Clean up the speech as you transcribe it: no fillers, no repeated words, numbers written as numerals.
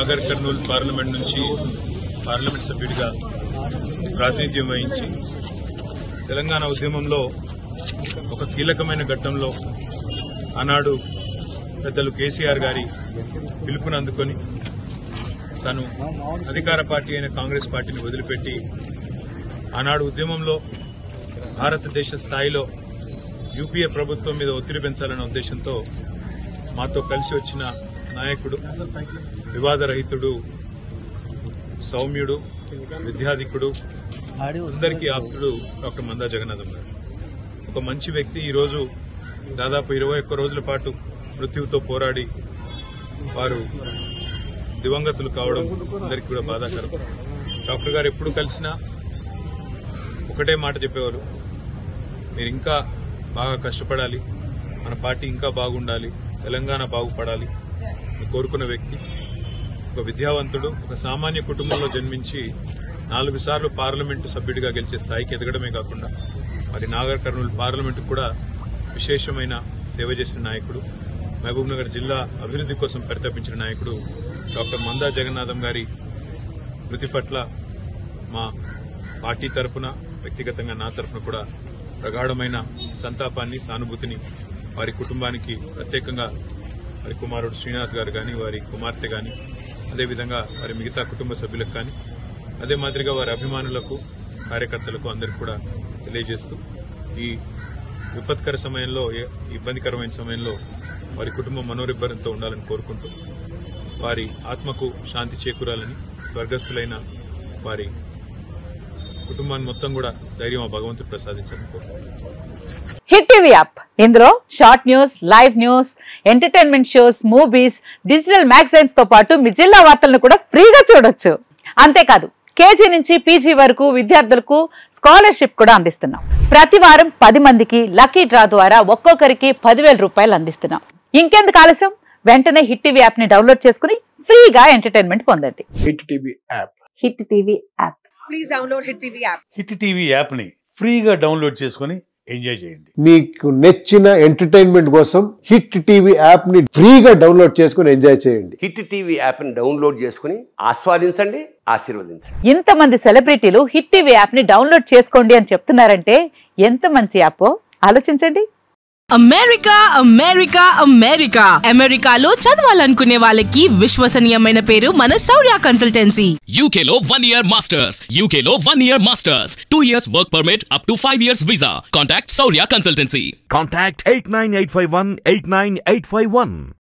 Nagar Kurnool parliament నుంచి parliament సభ్యుడిగా ప్రాతినిధ్యం వహించి తెలంగాణ ఉద్యమంలో ఒక కీలకమైన ఘట్టంలో ఆనాడు పెద్దలు కేసీఆర్ గారి పిలుపును అందుకొని తను అధికార పార్టీ అయిన కాంగ్రెస్ పార్టీని వదిలిపెట్టి ఆనాడు ఉద్యమంలో భారతదేశ స్థాయిలో యూపీఏ ప్రభుత్వం మీద ఒత్తిడి పెంచాలనే ఉద్దేశంతో మాతో కలిసి వచ్చిన నాయకుడు, వివాదరహితుడు, సౌమ్యుడు, విద్యాధికుడు, అందరికీ ఆప్తుడు డాక్టర్ మందా జగన్నాథం గారు. ఒక మంచి వ్యక్తి. ఈరోజు దాదాపు 21 రోజుల పాటు మృత్యువుతో పోరాడి వారు దివంగతులు కావడం అందరికీ కూడా బాధాకరం. డాక్టర్ గారు ఎప్పుడు కలిసినా ఒకటే మాట చెప్పేవారు, మీరు ఇంకా బాగా కష్టపడాలి, మన పార్టీ ఇంకా బాగుండాలి, తెలంగాణ బాగుపడాలి అని కోరుకున్న వ్యక్తి. ఒక విద్యావంతుడు, ఒక సామాన్య కుటుంబంలో జన్మించి 4 సార్లు పార్లమెంటు సభ్యుడిగా గెలిచే స్థాయికి ఎదగడమే కాకుండా మరి నాగర్ కర్నూల్ పార్లమెంటుకు కూడా విశేషమైన సేవ చేసిన నాయకుడు, మహబూబ్నగర్ జిల్లా అభివృద్ది కోసం పరితపించిన నాయకుడు డాక్టర్ మందా జగన్నాథం గారి మృతి పట్ల మా పార్టీ తరఫున, వ్యక్తిగతంగా నా తరఫున కూడా ప్రగాఢమైన సంతాపాన్ని, సానుభూతిని వారి కుటుంబానికి, ప్రత్యేకంగా వారి కుమారుడు శ్రీనాథ్ గారు కానీ, వారి కుమార్తె కానీ, అదేవిధంగా వారి మిగతా కుటుంబ సభ్యులకు కానీ, అదే మాదిరిగా వారి అభిమానులకు, కార్యకర్తలకు అందరికీ కూడా తెలియజేస్తూ ఈ విపత్కర సమయంలో, ఇబ్బందికరమైన సమయంలో వారి కుటుంబం మనోరిబ్బరంతో ఉండాలని కోరుకుంటూ వారి ఆత్మకు శాంతి చేకూరాలని, స్వర్గస్థులైన వారి కుటుంబాన్ని మొత్తం కూడా ధైర్యం ఆ భగవంతుడు ప్రసాదించాలని కోరుకుంటున్నాను. హిట్ టీవీ యాప్, ఇందులో short news, live news, entertainment shows, movies, digital magazines తో పాటు మీ జిల్లా వార్తలను కూడా ఫ్రీగా చూడొచ్చు. అంతేకాదు కేజీ నుంచి పీజీ వరకు విద్యార్థులకు స్కాలర్షిప్ కూడా అందిస్తున్నాం. ప్రతి వారం 10 మందికి లక్కీ డ్రా ద్వారా ఒక్కొక్కరికి 10,000 రూపాయలు అందిస్తున్నాం. ఇంకెందుకు ఆలస్యం, వెంటనే హిట్ టీవీ యాప్ ని డౌన్లోడ్ చేసుకుని ఫ్రీగా ఎంటర్టైన్మెంట్ పొందండి. Hit TV app. Hit TV app. Please download hit TV app. Hit TV app ని ఫ్రీగా డౌన్లోడ్ చేసుకుని ఎంజాయ్ చేయండి. మీకు నచ్చిన ఎంటర్టైన్మెంట్ కోసం హిట్ టీవీ యాప్ ని ఫ్రీగా డౌన్లోడ్ చేసుకుని ఎంజాయ్ చేయండి. హిట్ టీవీ యాప్ ని డౌన్లోడ్ చేసుకుని ఆస్వాదించండి, ఆశీర్వదించండి. ఇంతమంది సెలబ్రిటీలు హిట్ టీవీ యాప్ ని డౌన్లోడ్ చేసుకోండి అని చెప్తున్నారంటే ఎంత మంచి యాప్ ఆలోచించండి. అమెరికా అమెరికా అమెరికా అమెరికాలో చదవాలనుకునే వాళ్ళకి విశ్వసనీయమైన పేరు మన శౌర్య కన్సల్టెన్సీ. UK లో 1 year masters, UK లో 1 year masters, 2 years work permit up to 5 years visa. Contact Shaurya Consultancy. Contact 89851 89851.